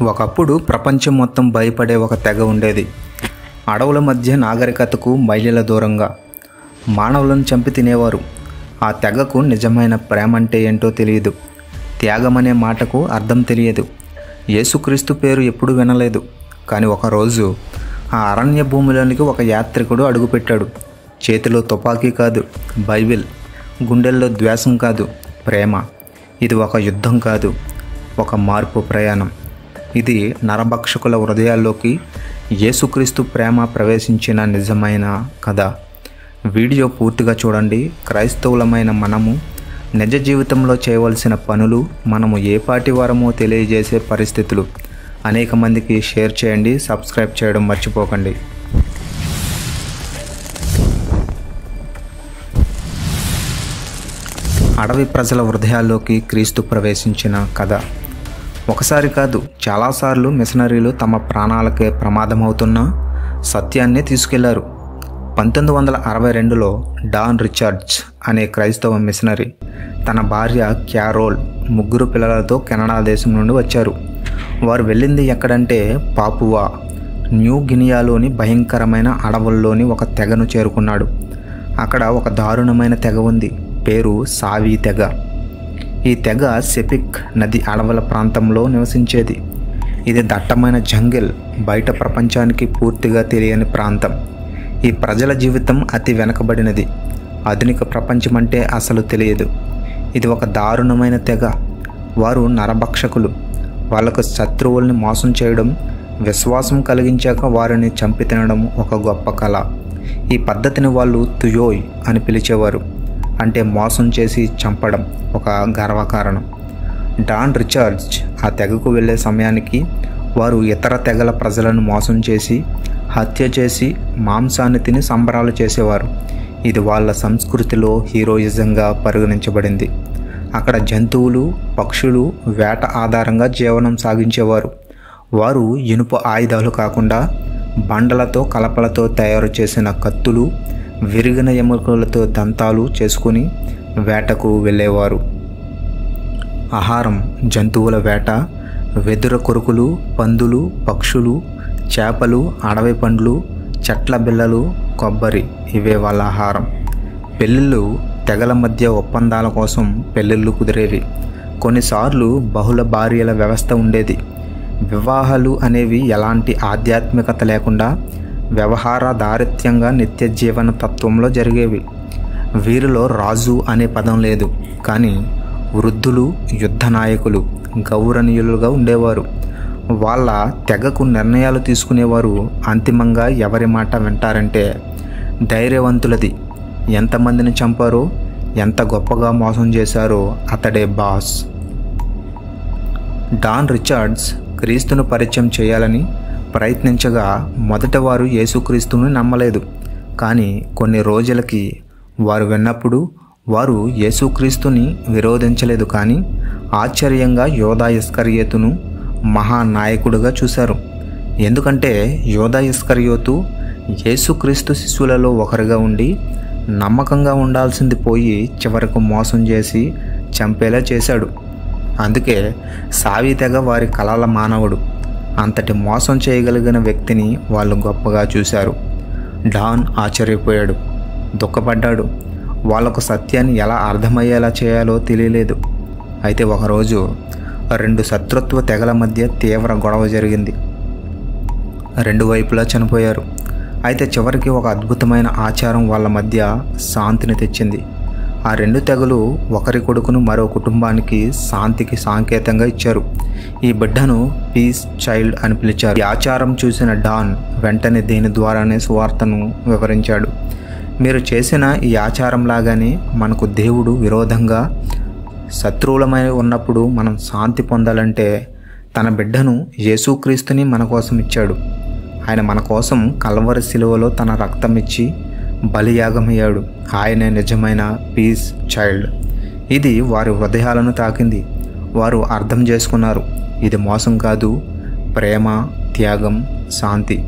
ఒకప్పుడు ప్రపంచం మొత్తం భయపడే ఒక తెగ ఉండేది. అడవుల మధ్య నాగరికతకు మైళ్ళ దూరంగా మానవులను చంపి తినేవారు. ఆ తెగకు నిజమైన ప్రేమ అంటే ఏంటో తెలియదు. త్యాగం అనే మాటకు అర్థం తెలియదు. యేసుక్రీస్తు పేరు ఎప్పుడు వినలేదు. కానీ ఒకరోజు ఆ అరణ్య భూమిలోనికి ఒక యాత్రికుడు అడుగుపెట్టాడు. చేతిలో తుపాకీ కాదు, బైబిల్. గుండెల్లో ద్వేషం కాదు, ప్రేమ. ఇది ఒక యుద్ధం కాదు, ఒక మార్పు ప్రయాణం. ఇది నరభక్షకుల హృదయాల్లోకి యేసుక్రీస్తు ప్రేమ ప్రవేశించిన నిజమైన కథ. వీడియో పూర్తిగా చూడండి. క్రైస్తవులమైన మనము నిజ జీవితంలో చేయవలసిన పనులు, మనము ఏ పాటి వారమో తెలియజేసే పరిస్థితులు. అనేక మందికి షేర్ చేయండి. సబ్స్క్రైబ్ చేయడం మర్చిపోకండి. అడవి ప్రజల హృదయాల్లోకి క్రీస్తు ప్రవేశించిన కథ. ఒకసారి కాదు, చాలాసార్లు మిషనరీలు తమ ప్రాణాలకే ప్రమాదమవుతున్న సత్యాన్ని తీసుకెళ్లారు. 1962లో డాన్ రిచర్డ్స్ అనే క్రైస్తవ మిషనరీ తన భార్య క్యారోల్, 3 పిల్లలతో కెనడా దేశం నుండి వచ్చారు. వారు వెళ్ళింది ఎక్కడంటే పాపువా న్యూ గినియాలోని భయంకరమైన అడవుల్లోని ఒక తెగను చేరుకున్నాడు. అక్కడ ఒక దారుణమైన తెగ ఉంది. పేరు సావీ తెగ. ఈ తెగ సెపిక్ నది అడవుల ప్రాంతంలో నివసించేది. ఇది దట్టమైన జంగిల్, బయట ప్రపంచానికి పూర్తిగా తెలియని ప్రాంతం. ఈ ప్రజల జీవితం అతి వెనకబడినది. ఆధునిక ప్రపంచం అంటే అసలు తెలియదు. ఇది ఒక దారుణమైన తెగ. వారు నరభక్షకులు. వాళ్ళకు శత్రువుల్ని మోసం చేయడం, విశ్వాసం కలిగించాక వారిని చంపి తినడం ఒక గొప్ప కళ. ఈ పద్ధతిని వాళ్ళు తుయోయ్ అని పిలిచేవారు. అంటే మోసం చేసి చంపడం ఒక గర్వకారణం. డాన్ రిచర్డ్స్ ఆ తెగకు వెళ్ళే సమయానికి వారు ఇతర తెగల ప్రజలను మోసం చేసి, హత్య చేసి, మాంసాన్ని తిని సంబరాలు చేసేవారు. ఇది వాళ్ళ సంస్కృతిలో హీరోయిజంగా పరిగణించబడింది. అక్కడ జంతువులు, పక్షులు వేట ఆధారంగా జీవనం సాగించేవారు. వారు ఇనుప ఆయుధాలు కాకుండా బండలతో, కలపలతో తయారు చేసిన కత్తులు, విరిగిన ఎముకలతో దంతాలు చేసుకుని వేటకు వెళ్ళేవారు. ఆహారం జంతువుల వేట, వెదుర కొరుకులు, పందులు, పక్షులు, చేపలు, అడవి పండ్లు, చెట్ల బిళ్ళలు, కొబ్బరి. ఇవే వాళ్ళ ఆహారం. పెళ్ళిళ్ళు తెగల మధ్య ఒప్పందాల కోసం పెళ్ళిళ్ళు కుదిరేవి. కొన్నిసార్లు బహుళ భార్యల వ్యవస్థ ఉండేది. వివాహాలు అనేవి ఎలాంటి ఆధ్యాత్మికత లేకుండా వ్యవహారధారిత్యంగా నిత్య జీవన తత్వంలో జరిగేవి. వీరిలో రాజు అనే పదం లేదు. కానీ వృద్ధులు, యుద్ధ నాయకులు గౌరవనీయులుగా ఉండేవారు. వాళ్ళ తెగకు నిర్ణయాలు తీసుకునేవారు. అంతిమంగా ఎవరి మాట వింటారంటే ధైర్యవంతులది. ఎంతమందిని చంపారో, ఎంత గొప్పగా మోసం చేశారో అతడే బాస్. డాన్ రిచర్డ్స్ క్రీస్తును పరిచయం చేయాలని ప్రయత్నించగా మొదట వారు యేసుక్రీస్తుని నమ్మలేదు. కానీ కొన్ని రోజులకి వారు విన్నప్పుడు వారు యేసుక్రీస్తుని విరోధించలేదు. కానీ ఆశ్చర్యంగా యూదా ఇస్కరియోతును మహానాయకుడుగా చూశారు. ఎందుకంటే యూదా ఇస్కరియోతు యేసుక్రీస్తు శిష్యులలో ఒకరిగా ఉండి నమ్మకంగా ఉండాల్సింది పోయి చివరకు మోసం చేసి చంపేలా చేశాడు. అందుకే సావీ తెగ వారి కలల మానవుడు. అంతటి మోసం చేయగలిగిన వ్యక్తిని వాళ్ళు గొప్పగా చూశారు. డాన్ ఆశ్చర్యపోయాడు, దుఃఖపడ్డాడు. వాళ్లకు సత్యాన్ని ఎలా అర్థమయ్యేలా చేయాలో తెలియలేదు. అయితే ఒకరోజు 2 శత్రుత్వ తెగల మధ్య తీవ్ర గొడవ జరిగింది. 2 వైపులా చనిపోయారు. అయితే చివరికి ఒక అద్భుతమైన ఆచారం వాళ్ళ మధ్య శాంతిని తెచ్చింది. ఆ 2 తెగలు ఒకరి కొడుకును మరో కుటుంబానికి శాంతికి సంకేతంగా ఇచ్చారు. ఈ బిడ్డను పీస్ చైల్డ్ అని పిలిచారు. ఈ ఆచారం చూసిన డాన్ వెంటనే దీని ద్వారానే సువార్తను వివరించాడు. మీరు చేసిన ఈ ఆచారం లాగానే మనకు దేవుడు విరోధంగా శత్రువులమై ఉన్నప్పుడు మనం శాంతి పొందాలంటే తన బిడ్డను యేసుక్రీస్తుని మన కోసం ఇచ్చాడు. ఆయన మన కోసం కల్వరి శిలువలో తన రక్తం ఇచ్చి బలియాగమయ్యాడు. ఆయనే నిజమైన పీస్ చైల్డ్. ఇది వారి హృదయాలను తాకింది. వారు అర్థం చేసుకున్నారు. ఇది మోసం కాదు, ప్రేమ, త్యాగం, శాంతి.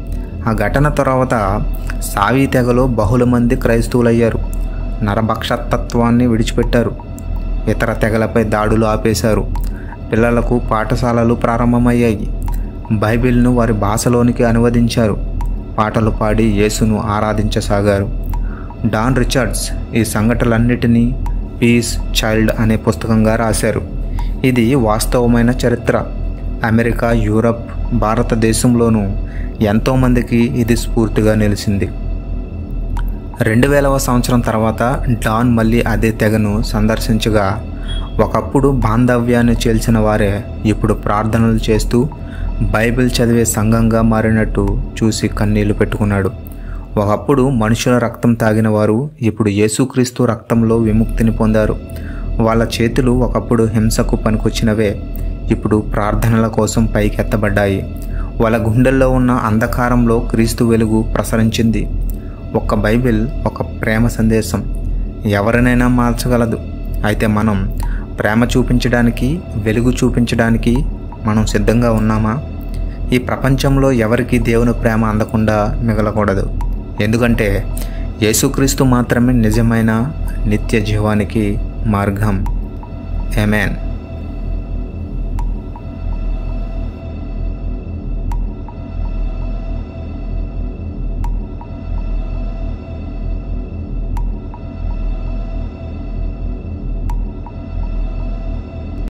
ఆ ఘటన తర్వాత సావీ తెగలో బహుళ మంది క్రైస్తవులయ్యారు. నరభక్షతత్వాన్ని విడిచిపెట్టారు. ఇతర తెగలపై దాడులు ఆపేశారు. పిల్లలకు పాఠశాలలు ప్రారంభమయ్యాయి. బైబిల్ను వారి భాషలోనికి అనువదించారు. పాటలు పాడి యేసును ఆరాధించసాగారు. డాన్ రిచర్డ్స్ ఈ సంఘటనలన్నిటినీ పీస్ చైల్డ్ అనే పుస్తకంగా రాశారు. ఇది వాస్తవమైన చరిత్ర. అమెరికా, యూరప్, భారతదేశంలోనూ ఎంతోమందికి ఇది స్ఫూర్తిగా నిలిచింది. 2000వ సంవత్సరం తర్వాత డాన్ మళ్ళీ అదే తెగను సందర్శించగా ఒకప్పుడు బాంధవ్యాన్ని చేల్చిన వారే ఇప్పుడు ప్రార్థనలు చేస్తూ బైబిల్ చదివే సంఘంగా మారినట్టు చూసి కన్నీళ్లు పెట్టుకున్నాడు. ఒకప్పుడు మనుషుల రక్తం తాగిన వారు ఇప్పుడు యేసుక్రీస్తు రక్తంలో విముక్తిని పొందారు. వాళ్ళ చేతులు ఒకప్పుడు హింసకు పనికొచ్చినవే ఇప్పుడు ప్రార్థనల కోసం పైకెత్తబడ్డాయి. వాళ్ళ గుండెల్లో ఉన్న అంధకారంలో క్రీస్తు వెలుగు ప్రసరించింది. ఒక్క బైబిల్, ఒక ప్రేమ సందేశం ఎవరినైనా మార్చగలదు. అయితే మనం ప్రేమ చూపించడానికి, వెలుగు చూపించడానికి మనం సిద్ధంగా ఉన్నామా? ఈ ప్రపంచంలో ఎవరికి దేవుని ప్రేమ అందకుండా మిగలకూడదు. ఎందుకంటే యేసుక్రీస్తు మాత్రమే నిజమైన నిత్య జీవానికి మార్గం. ఆమేన్.